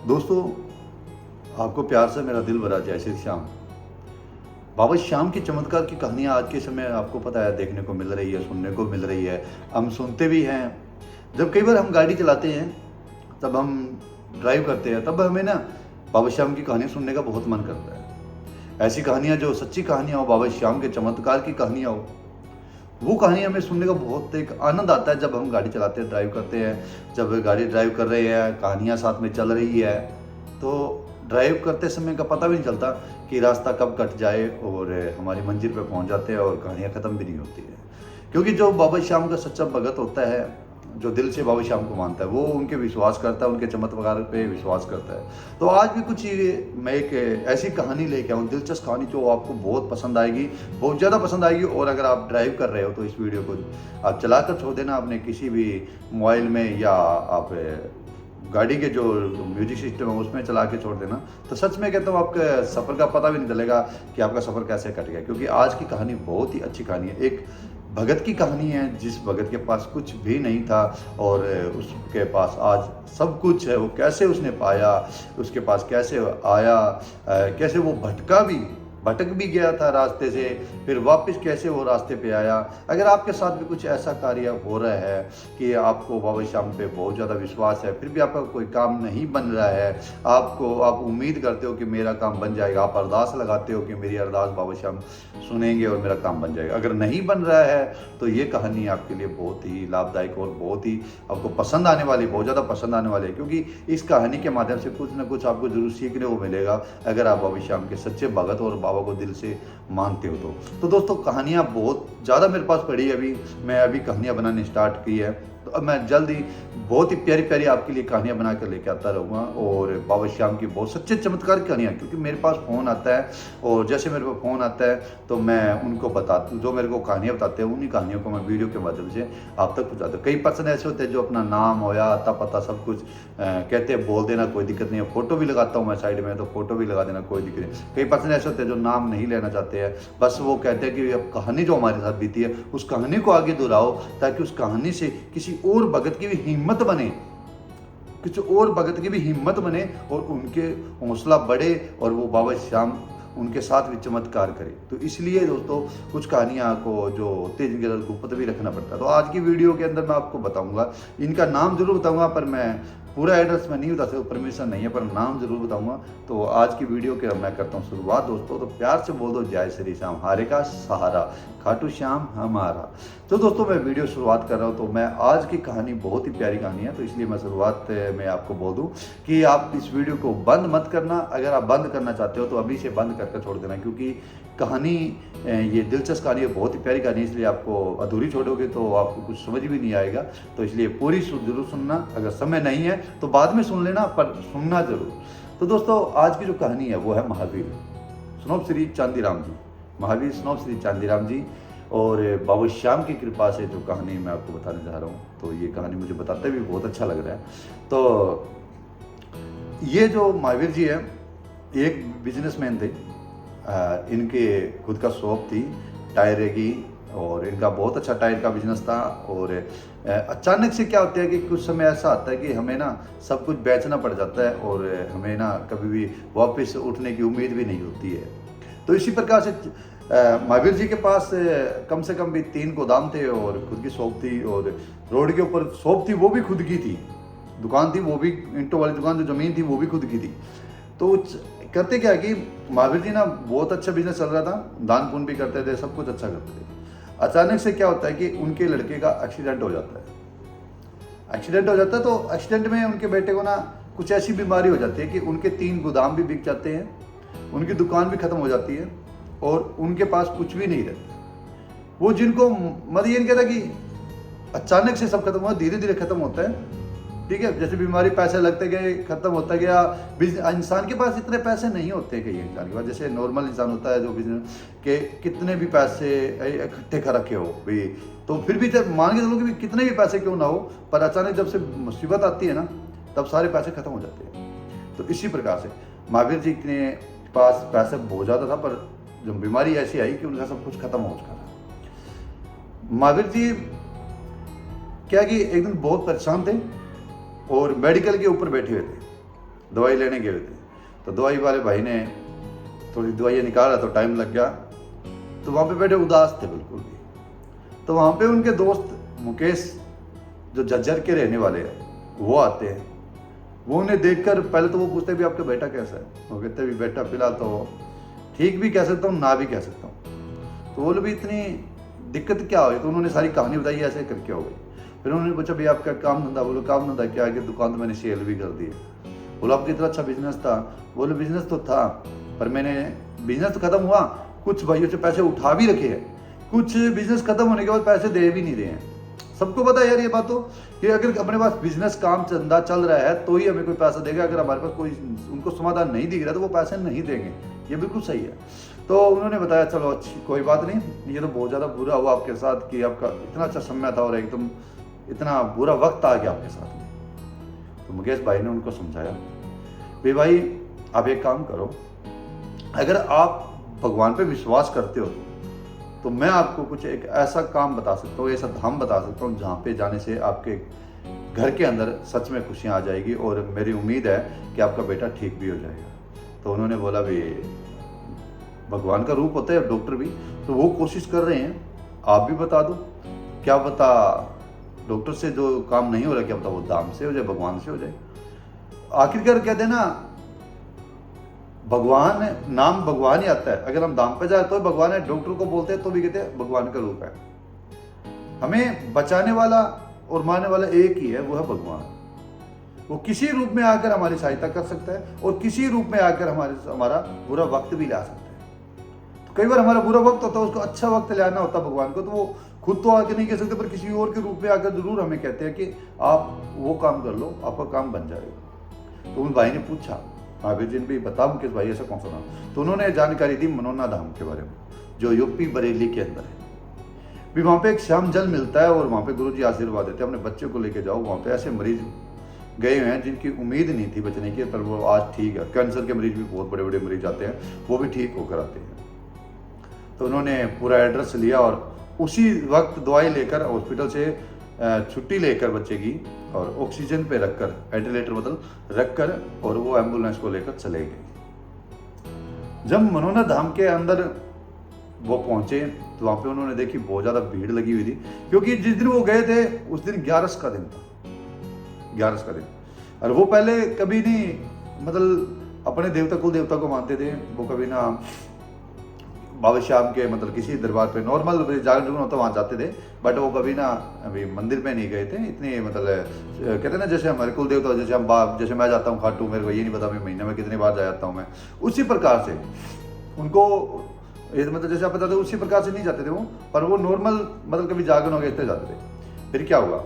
दोस्तों, आपको प्यार से मेरा दिल भरा जय श्री श्याम। बाबा श्याम की चमत्कार की कहानियाँ आज के समय आपको पता है देखने को मिल रही है, सुनने को मिल रही है, हम सुनते भी हैं। जब कई बार हम गाड़ी चलाते हैं, तब हम ड्राइव करते हैं, तब हमें ना बाबा श्याम की कहानियाँ सुनने का बहुत मन करता है। ऐसी कहानियाँ जो सच्ची कहानियाँ हो, बाबा श्याम के चमत्कार की कहानियाँ हो, वो कहानी हमें सुनने का बहुत एक आनंद आता है। जब हम गाड़ी चलाते हैं, ड्राइव करते हैं, जब गाड़ी ड्राइव कर रहे हैं, कहानियाँ साथ में चल रही है, तो ड्राइव करते समय का पता भी नहीं चलता कि रास्ता कब कट जाए और हमारी मंजिल पे पहुंच जाते हैं और कहानियाँ ख़त्म भी नहीं होती है। क्योंकि जो बाबा श्याम का सच्चा भगत होता है, जो दिल से बाबा श्याम को मानता है, वो उनके विश्वास करता है, उनके चमत्कार पे विश्वास करता है। तो आज भी कुछ मैं एक ऐसी कहानी लेके आऊँ, दिलचस्प कहानी जो आपको बहुत पसंद आएगी, बहुत ज़्यादा पसंद आएगी। और अगर आप ड्राइव कर रहे हो तो इस वीडियो को आप चला कर छोड़ देना अपने किसी भी मोबाइल में, या आप गाड़ी के जो म्यूजिक सिस्टम है उसमें चला के छोड़ देना। तो सच में कहता हूँ, आपके सफ़र का पता भी नहीं चलेगा कि आपका सफ़र कैसे कट गया। क्योंकि आज की कहानी बहुत ही अच्छी कहानी है। एक भगत की कहानी है, जिस भगत के पास कुछ भी नहीं था और उसके पास आज सब कुछ है। वो कैसे उसने पाया, उसके पास कैसे आया, कैसे वो भटक भी गया था रास्ते से, फिर वापस कैसे वो रास्ते पे आया। अगर आपके साथ भी कुछ ऐसा कार्य हो रहा है कि आपको बाबा श्याम पे बहुत ज़्यादा विश्वास है, फिर भी आपका कोई काम नहीं बन रहा है, आप उम्मीद करते हो कि मेरा काम बन जाएगा, आप अरदास लगाते हो कि मेरी अरदास बाबा श्याम सुनेंगे और मेरा काम बन जाएगा, अगर नहीं बन रहा है तो ये कहानी आपके लिए बहुत ही लाभदायक और बहुत ही आपको पसंद आने वाली, बहुत ज़्यादा पसंद आने वाली है। क्योंकि इस कहानी के माध्यम से कुछ ना कुछ आपको जरूर सीखने को मिलेगा, अगर आप बाबा श्याम के सच्चे भगत और बाबा को दिल से मानते हो तो दोस्तों, कहानियाँ बहुत ज़्यादा मेरे पास पड़ी है। मैं अभी कहानियाँ बनाने स्टार्ट की है, तो अब मैं जल्द ही बहुत ही प्यारी प्यारी आपके लिए कहानियाँ बना कर लेके आता रहूँगा। और बाबा श्याम की बहुत सच्चे चमत्कार की कहानियाँ, क्योंकि मेरे पास फ़ोन आता है और जैसे मेरे पास फ़ोन आता है तो मैं उनको बताता हूँ, जो मेरे को कहानियाँ बताते हैं उन्हीं कहानियों को मैं वीडियो के माध्यम से आप तक पहुँचाता हूँ। कई पर्सन ऐसे होते हैं जो अपना नाम हो या अता पता सब कुछ कहते हैं, बोल देना कोई दिक्कत नहीं है, फ़ोटो भी लगाता हूँ मैं साइड में, तो फ़ोटो भी लगा देना कोई दिक्कत नहीं। कई पर्सन ऐसे होते हैं जो नाम नहीं लेना चाहते हैं, बस वो कहते हैं कि अब कहानी जो हमारे साथ बीती है उस कहानी को आगे दोहराओ, ताकि उस कहानी से किसी और भगत की भी हिम्मत बने, किसी और भगत की भी हिम्मत बने और उनके हौसला बढ़े और वो बाबा श्याम उनके साथ भी चमत्कार करे। तो इसलिए दोस्तों, कुछ कहानियाँ को जो होती है जिनके साथ गुप्त भी रखना पड़ता है। तो आज की वीडियो के अंदर मैं आपको बताऊंगा, इनका नाम जरूर बताऊंगा, पर मैं पूरा एड्रेस में नहीं बता सकता, परमिशन नहीं है, पर नाम जरूर बताऊंगा। तो आज की वीडियो के मैं करता हूँ शुरुआत दोस्तों। तो प्यार से बोल दो जय श्री श्याम, हारे का सहारा खाटू श्याम हमारा। तो दोस्तों, मैं वीडियो शुरुआत कर रहा हूँ। तो मैं आज की कहानी बहुत ही प्यारी कहानी है, तो इसलिए मैं शुरुआत में आपको बोल दूँ कि आप इस वीडियो को बंद मत करना। अगर आप बंद करना चाहते हो तो अभी से बंद करके छोड़ देना, क्योंकि कहानी ये दिलचस्प कहानी है, बहुत ही प्यारी कहानी है। इसलिए आपको अधूरी छोड़ोगे तो आपको कुछ समझ भी नहीं आएगा। तो इसलिए पूरी जरूर सुनना, अगर समय नहीं है तो बाद में सुन लेना, पर सुनना जरूर। तो दोस्तों, आज की जो कहानी है वो है महावीर स्नोब श्री चांदीराम जी, महावीर स्नोब श्री चांदीराम जी और बाबा श्याम की कृपा से जो कहानी मैं आपको बताने जा रहा हूँ। तो ये कहानी मुझे बताते भी बहुत अच्छा लग रहा है। तो ये जो महावीर जी है, एक बिजनेसमैन थे। इनके खुद का शॉप थी टायर की, और इनका बहुत अच्छा टायर का बिजनेस था। और अचानक से क्या होता है कि कुछ समय ऐसा आता है कि हमें ना सब कुछ बेचना पड़ जाता है और हमें ना कभी भी वापस उठने की उम्मीद भी नहीं होती है। तो इसी प्रकार से महावीर जी के पास कम से कम भी 3 गोदाम थे और खुद की शॉप थी, और रोड के ऊपर शॉप थी वो भी खुद की थी, दुकान थी वो भी ईंटों वाली दुकान, जो ज़मीन थी वो भी खुद की थी। तो करते क्या कि महावीर जी ना बहुत अच्छा बिजनेस चल रहा था, दान पुण्य भी करते थे, सब कुछ अच्छा करते थे। अचानक से क्या होता है कि उनके लड़के का एक्सीडेंट हो जाता है। एक्सीडेंट हो जाता है तो एक्सीडेंट में उनके बेटे को ना कुछ ऐसी बीमारी हो जाती है कि उनके 3 गोदाम भी बिक जाते हैं, उनकी दुकान भी खत्म हो जाती है और उनके पास कुछ भी नहीं रहता। वो जिनको मतलब ये नहीं कहता कि अचानक से सब खत्म हुआ, धीरे धीरे खत्म होता है। ठीक है, जैसे बीमारी पैसे लगते गए, खत्म होता गया। इंसान के पास इतने पैसे नहीं होते कई इंसान के पास, जैसे नॉर्मल इंसान होता है जो बिजनेस के कितने भी पैसे इकट्ठे कर रखे हो भी, तो फिर भी जब मान के चलो कि कितने भी पैसे क्यों ना हो, पर अचानक जब से मुसीबत आती है ना, तब सारे पैसे खत्म हो जाते हैं। तो इसी प्रकार से महावीर जी के पास पैसे बहुत ज़्यादा था, पर जब बीमारी ऐसी आई कि उनका सब कुछ खत्म हो चुका था। महावीर जी क्या कि एक दिन बहुत परेशान थे और मेडिकल के ऊपर बैठे हुए थे। दवाई लेने गए थे। तो दवाई वाले भाई ने थोड़ी दवाइयाँ निकाला तो टाइम लग गया, तो वहाँ पे बैठे उदास थे बिल्कुल भी। तो वहाँ पे उनके दोस्त मुकेश जो झज्जर के रहने वाले हैं वो आते हैं। वो उन्हें देखकर पहले तो वो पूछते भी आपका बेटा कैसा है। वो कहते भी बेटा फिलहाल तो ठीक भी कह सकता हूँ, ना भी कह सकता हूँ। तो बोले भी इतनी दिक्कत क्या हुई? तो उन्होंने सारी कहानी बताई, ऐसे करके हो गई। फिर उन्होंने पूछा भाई आपका काम धंधा? बोलो काम धंधा क्या है कि दुकान तो मैंने सेल भी कर दी है। बोलो आपका इतना अच्छा बिजनेस था? बोले बिजनेस तो था, पर मैंने बिजनेस तो खत्म हुआ, कुछ भाइयों से पैसे उठा भी रखे हैं, कुछ बिजनेस खत्म होने के बाद पैसे दे भी नहीं रहे हैं। सबको पता है यार ये बात तो, कि अगर अपने पास बिजनेस काम धंधा चल रहा है तो ही हमें कोई पैसा देगा। अगर हमारे पास कोई उनको समाधान नहीं दिख रहा तो वो पैसे नहीं देंगे, ये बिल्कुल सही है। तो उन्होंने बताया चलो अच्छी कोई बात नहीं, ये तो बहुत ज़्यादा बुरा हुआ आपके साथ कि आपका इतना अच्छा समय था और एकदम इतना बुरा वक्त आ गया आपके साथ में। तो मुकेश भाई ने उनको समझाया भाई आप एक काम करो, अगर आप भगवान पे विश्वास करते हो तो मैं आपको कुछ एक ऐसा काम बता सकता हूँ, ऐसा धाम बता सकता हूँ जहाँ पे जाने से आपके घर के अंदर सच में खुशियाँ आ जाएगी और मेरी उम्मीद है कि आपका बेटा ठीक भी हो जाएगा। तो उन्होंने बोला भी भगवान का रूप होता है डॉक्टर भी, तो वो कोशिश कर रहे हैं, आप भी बता दो, क्या पता डॉक्टर से जो काम नहीं हो रहा क्या पता वो धाम से हो जाए, भगवान से हो जाए। आखिरकार कहते हैं ना भगवान, नाम भगवान ही आता है। अगर हम धाम पे जाए तो भगवान है, डॉक्टर को बोलते हैं तो भी कहते हैं भगवान का रूप है। हमें बचाने वाला और मारने वाला एक ही है, वो है भगवान। वो किसी रूप में आकर हमारी सहायता कर सकता है और किसी रूप में आकर हमारा बुरा वक्त भी ला सकता है। तो कई बार हमारा बुरा वक्त होता है, उसको अच्छा वक्त लाना होता है भगवान को, तो वो खुद तो आके नहीं कह सकते पर किसी और के रूप में आकर जरूर हमें कहते हैं कि आप वो काम कर लो, आपका काम बन जाएगा। तो उन भाई ने पूछा महावीर जी ने भी बता मुकेश भाई ऐसा कौन सा नाम? तो उन्होंने जानकारी दी मनोना धाम के बारे में, जो यूपी बरेली के अंदर है। भी वहाँ पे एक श्याम जल मिलता है और वहाँ पे गुरुजी आशीर्वाद देते हैं, अपने बच्चे को लेके जाओ। वहाँ पे ऐसे मरीज गए हुए हैं जिनकी उम्मीद नहीं थी बचने की, पर वो आज ठीक है। कैंसर के मरीज भी बहुत बड़े बड़े मरीज आते हैं, वो भी ठीक होकर आते हैं। तो उन्होंने पूरा एड्रेस लिया और उसी वक्त दवाई लेकर हॉस्पिटल से छुट्टी लेकर बच्चे की और ऑक्सीजन पे रखकर, वेंटिलेटर बदल रखकर, और वो एम्बुलेंस को लेकर चले गए। जब मनोना धाम के अंदर वो पहुंचे तो वहाँ पे उन्होंने देखी बहुत ज़्यादा भीड़ लगी हुई थी, क्योंकि जिस दिन वो गए थे उस दिन 11 का दिन था, 11 का दिन। और वो पहले कभी नहीं, मतलब अपने देवता कुल देवता को मानते थे, वो कभी ना बाबा श्याम के मतलब किसी दरबार पे नॉर्मल जागरण जुगरण होता वहाँ जाते थे, बट वो कभी ना अभी मंदिर पे नहीं गए थे इतने। मतलब कहते हैं ना जैसे हमारे कुल देवता, जैसे हम जैसे मैं जाता हूँ खाटू, मेरे को ये नहीं पता मैं महीने में कितनी बार जाता हूँ मैं, उसी प्रकार से उनको ये मतलब जैसे आप बताते उसी प्रकार से नहीं जाते थे वो, पर वो नॉर्मल मतलब कभी जागरण हो गए इतने जाते थे। फिर क्या हुआ,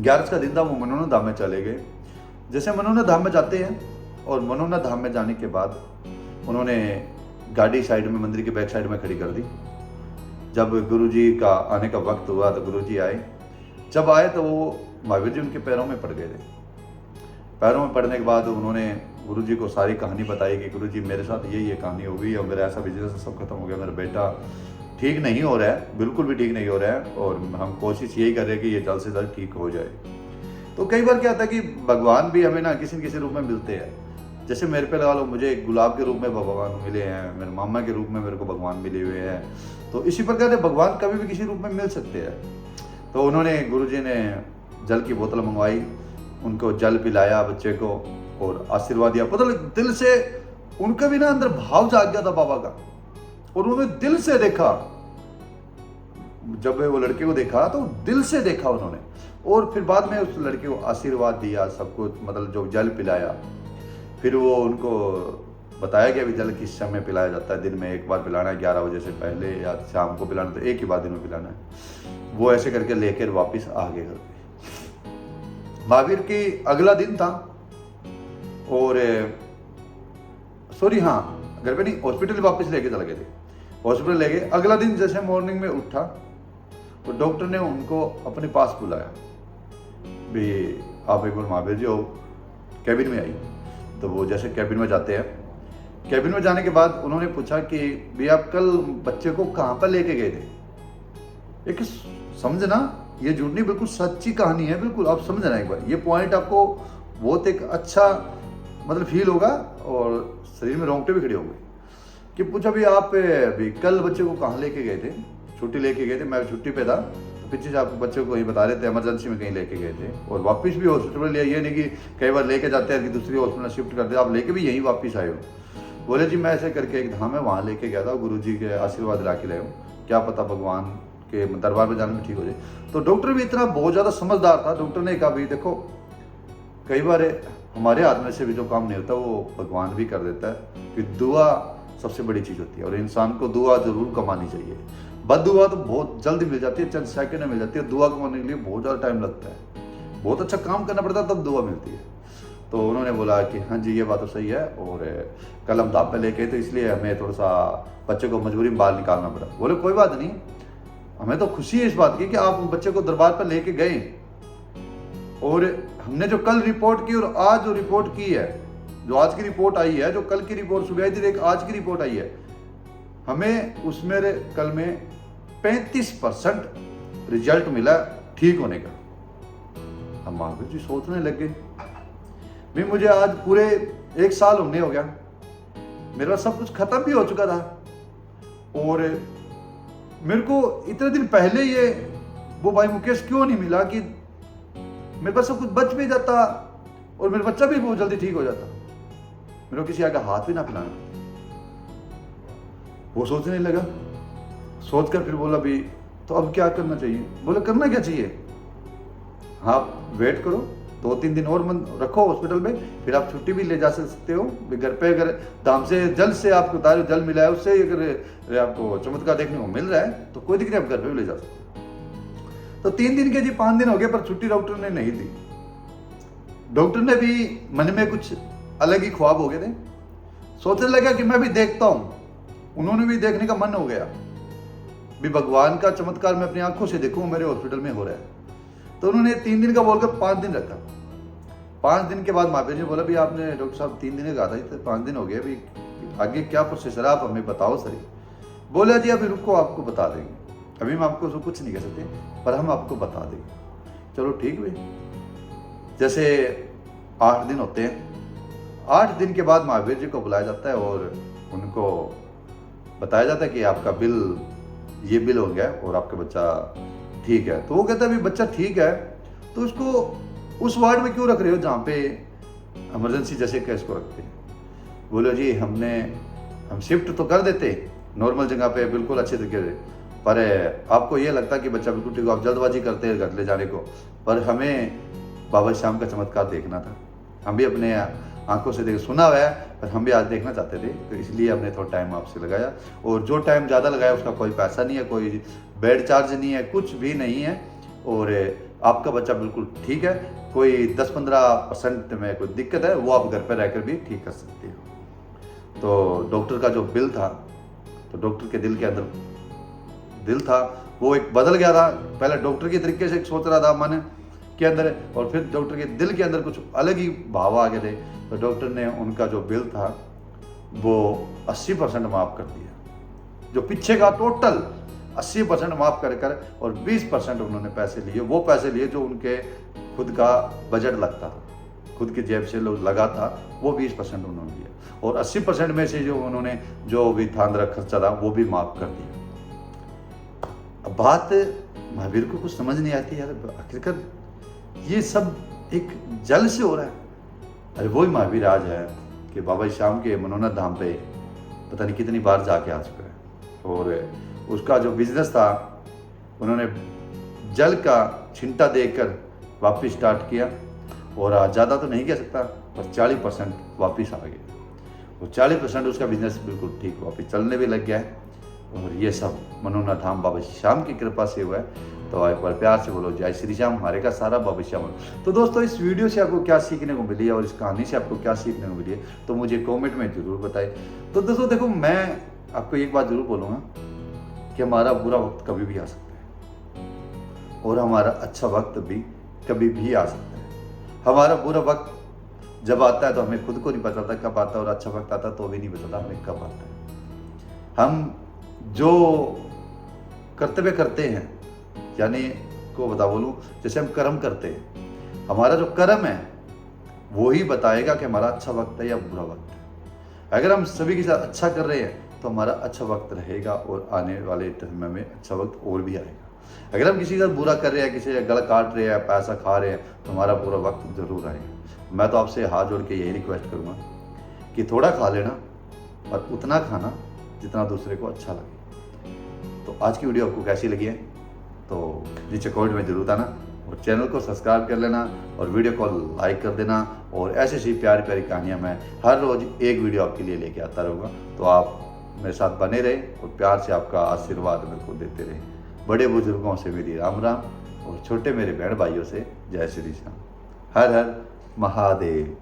11 का दिन था, वो मनोना धाम में चले गए। जैसे मनोना धाम में जाते हैं और मनोना धाम में जाने के बाद उन्होंने गाड़ी साइड में, मंदिर के बैक साइड में खड़ी कर दी। जब गुरुजी का आने का वक्त हुआ तो गुरुजी आए। जब आए तो वो महावीर जी उनके पैरों में पड़ गए थे। पैरों में पड़ने के बाद उन्होंने गुरुजी को सारी कहानी बताई कि गुरुजी मेरे साथ ये कहानी हो गई और मेरा ऐसा बिजनेस सब खत्म हो गया, मेरा बेटा ठीक नहीं हो रहा है, बिल्कुल भी ठीक नहीं हो रहा है, और हम कोशिश यही कर रहे हैं कि ये जल्द से जल्द ठीक हो जाए। तो कई बार क्या होता है कि भगवान भी हमें ना किसी न किसी रूप में मिलते हैं। जैसे मेरे पे लगा लो, मुझे गुलाब के रूप में भगवान मिले हैं, मेरे मामा के रूप में मेरे को भगवान मिले हुए हैं, तो इसी प्रकार से भगवान कभी भी किसी रूप में मिल सकते हैं। तो उन्होंने, गुरुजी ने जल की बोतल मंगवाई, उनको जल पिलाया बच्चे को और आशीर्वाद दिया। पता लग दिल से उनका भी ना अंदर भाव जाग गया था बाबा का, और उन्होंने दिल से देखा। जब वो लड़के को देखा तो दिल से देखा उन्होंने, और फिर बाद में उस लड़के को आशीर्वाद दिया, सब कुछ मतलब जो जल पिलाया। फिर वो उनको बताया गया भी जल किस समय पिलाया जाता है, दिन में एक बार पिलाना है, 11 बजे से पहले, या शाम को पिलाना तो एक ही बार दिन में पिलाना है। वो ऐसे करके लेकर वापस आ गए घर पे। महावीर की अगला दिन था और सॉरी हाँ, घर पे नहीं, हॉस्पिटल वापस लेके चले गए थे। हॉस्पिटल ले गए। अगला दिन जैसे मॉर्निंग में उठा तो डॉक्टर ने उनको अपने पास बुलाया भी आप एक बार महावीर जी हो कैबिन में आई। तो वो जैसे कैबिन में जाते हैं, कैबिन में जाने के बाद उन्होंने पूछा कि भी आप कल बच्चे को कहाँ पर लेके गए थे। एक समझना, ये झूठ नहीं, बिल्कुल सच्ची कहानी है, बिल्कुल आप समझना एक बार, ये पॉइंट आपको बहुत एक अच्छा मतलब फील होगा और शरीर में रोंगटे भी खड़े होंगे कि पूछा भी आप भी कल बच्चे को कहाँ लेके गए थे? छुट्टी लेके गए थे, मैं छुट्टी पे था, तो पीछे से आप बच्चे को कहीं बता रहे थे इमरजेंसी में कहीं लेके गए थे और वापस भी हॉस्पिटल में लिया। ये नहीं कि कई बार लेके जाते हैं कि दूसरी हॉस्पिटल शिफ्ट करते, आप लेके भी यहीं वापस आए हो। बोले जी मैं ऐसे करके एक धाम है वहाँ लेके गया था, गुरु जी के आशीर्वाद ला के लाए हूँ, क्या पता भगवान के दरबार में जाने में ठीक हो जाए। तो डॉक्टर भी इतना बहुत ज़्यादा समझदार था, डॉक्टर ने कहा भी देखो कई बार हमारे हाथ में से भी जो काम नहीं होता वो भगवान भी कर देता है, कि दुआ सबसे बड़ी चीज़ होती है और इंसान को दुआ जरूर कमानी चाहिए। बद दुआ तो बहुत जल्दी मिल जाती है, चंद सेकंड में मिल जाती है, दुआ कमाने के लिए बहुत ज़्यादा टाइम लगता है, बहुत अच्छा काम करना पड़ता है तब दुआ मिलती है। तो उन्होंने बोला कि हाँ जी ये बात तो सही है, और कल हम दाप पे लेके तो इसलिए हमें थोड़ा सा बच्चे को मजबूरी में बाहर निकालना पड़ा। बोले कोई बात नहीं, हमें तो खुशी है इस बात की कि आप बच्चे को दरबार पर लेके गए, और हमने जो कल रिपोर्ट की और आज जो रिपोर्ट की है, जो आज की रिपोर्ट आई है, जो कल की रिपोर्ट सुबह आई थी, एक आज की रिपोर्ट आई है, हमें उसमें कल में 35% रिजल्ट मिला ठीक होने का। हम महावीर जी सोचने लगे भी मुझे आज पूरे 1 साल होने हो गया, मेरा सब कुछ खत्म भी हो चुका था, और मेरे को इतने दिन पहले ये वो भाई मुकेश क्यों नहीं मिला कि मेरे पास सब कुछ बच भी जाता और मेरा बच्चा भी बहुत जल्दी ठीक हो जाता, मेरे को किसी आगे हाथ भी ना फैलाना। वो सोचने लगा, सोचकर फिर बोला भी तो अब क्या करना चाहिए? बोले करना क्या चाहिए, आप वेट करो 2-3 दिन और मन रखो हॉस्पिटल में, फिर आप छुट्टी भी ले जा सकते हो घर पे। अगर धाम से जल से आपको तारे जल मिला है, उससे अगर आपको चमत्कार देखने को मिल रहा है तो कोई दिक्कत नहीं, आप घर पे भी ले जा सकते हो। तो 3 दिन के जी 5 दिन हो गए, पर छुट्टी डॉक्टर ने नहीं दी। डॉक्टर ने भी मन में कुछ अलग ही ख्वाब हो गए थे, सोचने लगा कि मैं भी देखता हूं। उन्होंने भी देखने का मन हो गया भी भगवान का चमत्कार मैं अपनी आंखों से देखूं, मेरे हॉस्पिटल में हो रहा है। तो उन्होंने 3 दिन का बोलकर 5 दिन रखा। 5 दिन के बाद महावीर जी बोला भी आपने डॉक्टर साहब 3 दिन का कहा था, 5 दिन हो गए, अभी आगे क्या प्रोसेस है आप हमें बताओ सर। बोला जी अभी रुको आपको बता देंगे, अभी हम आपको कुछ नहीं कह सकते, पर हम आपको बता देंगे। चलो ठीक हुई। जैसे 8 दिन होते हैं, 8 दिन के बाद महावीर जी को बुलाया जाता है और उनको बताया जाता है कि आपका बिल ये बिल हो गया और आपका बच्चा ठीक है। तो वो कहता है अभी बच्चा ठीक है तो उसको उस वार्ड में क्यों रख रहे हो जहाँ पे इमरजेंसी जैसे केस को रखते हैं? बोलो जी हम शिफ्ट तो कर देते नॉर्मल जगह पे बिल्कुल अच्छे तरीके से, पर आपको ये लगता कि बच्चा बिल्कुल ठीक हो, आप जल्दबाजी करते हैं घर ले जाने को, पर हमें बाबा श्याम का चमत्कार देखना था। हम भी अपने आंखों से देख सुना हुआ है, पर हम भी आज देखना चाहते थे, तो इसलिए हमने थोड़ा टाइम आपसे लगाया। और जो टाइम ज़्यादा लगाया उसका कोई पैसा नहीं है, कोई बेड चार्ज नहीं है, कुछ भी नहीं है, और आपका बच्चा बिल्कुल ठीक है। कोई 10-15% में कोई दिक्कत है वो आप घर पर रहकर भी ठीक कर सकते हो। तो डॉक्टर का जो बिल था, तो डॉक्टर के दिल था वो एक बदल गया था। पहले डॉक्टर के तरीके से सोच रहा था मन के अंदर, और फिर डॉक्टर के दिल के अंदर कुछ अलग ही भाव आ गए थे। तो डॉक्टर ने उनका जो बिल था वो 80% माफ़ कर दिया, जो पीछे का टोटल 80% माफ़ कर और 20% उन्होंने पैसे लिए, वो पैसे लिए जो उनके खुद का बजट लगता था, खुद की जेब से लगा था, वो 20% उन्होंने लिया, और 80% में से जो उन्होंने जो भी था अंदर खर्चा था वो भी माफ़ कर दिया। अब बात महावीर को कुछ समझ नहीं आती, यार आखिरकार ये सब एक जल से हो रहा है। अरे वही महावीर आज है कि बाबा श्याम के मनोनाथ धाम पे पता नहीं कितनी बार जाके आ चुका है, और उसका जो बिजनेस था उन्होंने जल का छिंटा देकर वापस स्टार्ट किया, और ज़्यादा तो नहीं कह सकता, पर 40% वापस आ गया, और 40% उसका बिजनेस बिल्कुल ठीक वापस चलने भी लग गया है। और ये सब मनोनाथ धाम बाबा श्याम की कृपा से हुआ है। तो एक बार प्यार से बोलो जय श्री श्याम, हमारे का सारा बाबा श्याम। तो दोस्तों इस वीडियो से आपको क्या सीखने को मिली है और इस कहानी से आपको क्या सीखने को मिली है, तो मुझे कमेंट में जरूर बताएं। तो दोस्तों देखो, मैं आपको एक बात जरूर बोलूँगा कि हमारा बुरा वक्त कभी भी आ सकता है और हमारा अच्छा वक्त भी कभी भी आ सकता है। हमारा बुरा वक्त जब आता है तो हमें खुद को नहीं पता था कब आता है, और अच्छा वक्त आता है तो भी नहीं पता हमें कब आता है। हम जो कर्तव्य करते हैं, यानी को बता बोलूँ, जैसे हम कर्म करते हैं, हमारा जो कर्म है वो ही बताएगा कि हमारा अच्छा वक्त है या बुरा वक्त है। अगर हम सभी के साथ अच्छा कर रहे हैं तो हमारा अच्छा वक्त रहेगा और आने वाले समय में अच्छा वक्त और भी आएगा। अगर हम किसी का बुरा कर रहे हैं, किसी का गला काट रहे हैं, पैसा खा रहे हैं, तो हमारा बुरा वक्त ज़रूर आएगा। मैं तो आपसे हाथ जोड़ के यही रिक्वेस्ट करूँगा कि थोड़ा खा लेना और उतना खाना जितना दूसरे को अच्छा लगे। तो आज की वीडियो आपको कैसी लगी है तो नीचे कमेंट में जरूर आना और चैनल को सब्सक्राइब कर लेना और वीडियो को लाइक कर देना। और ऐसी ऐसी प्यारी प्यारी कहानियाँ मैं हर रोज़ एक वीडियो आपके लिए लेके आता रहूँगा। तो आप मेरे साथ बने रहें और प्यार से आपका आशीर्वाद मेरे को देते रहें। बड़े बुजुर्गों से मेरी राम राम और छोटे मेरे बहन भाइयों से जय श्री श्याम। हर हर महादेव।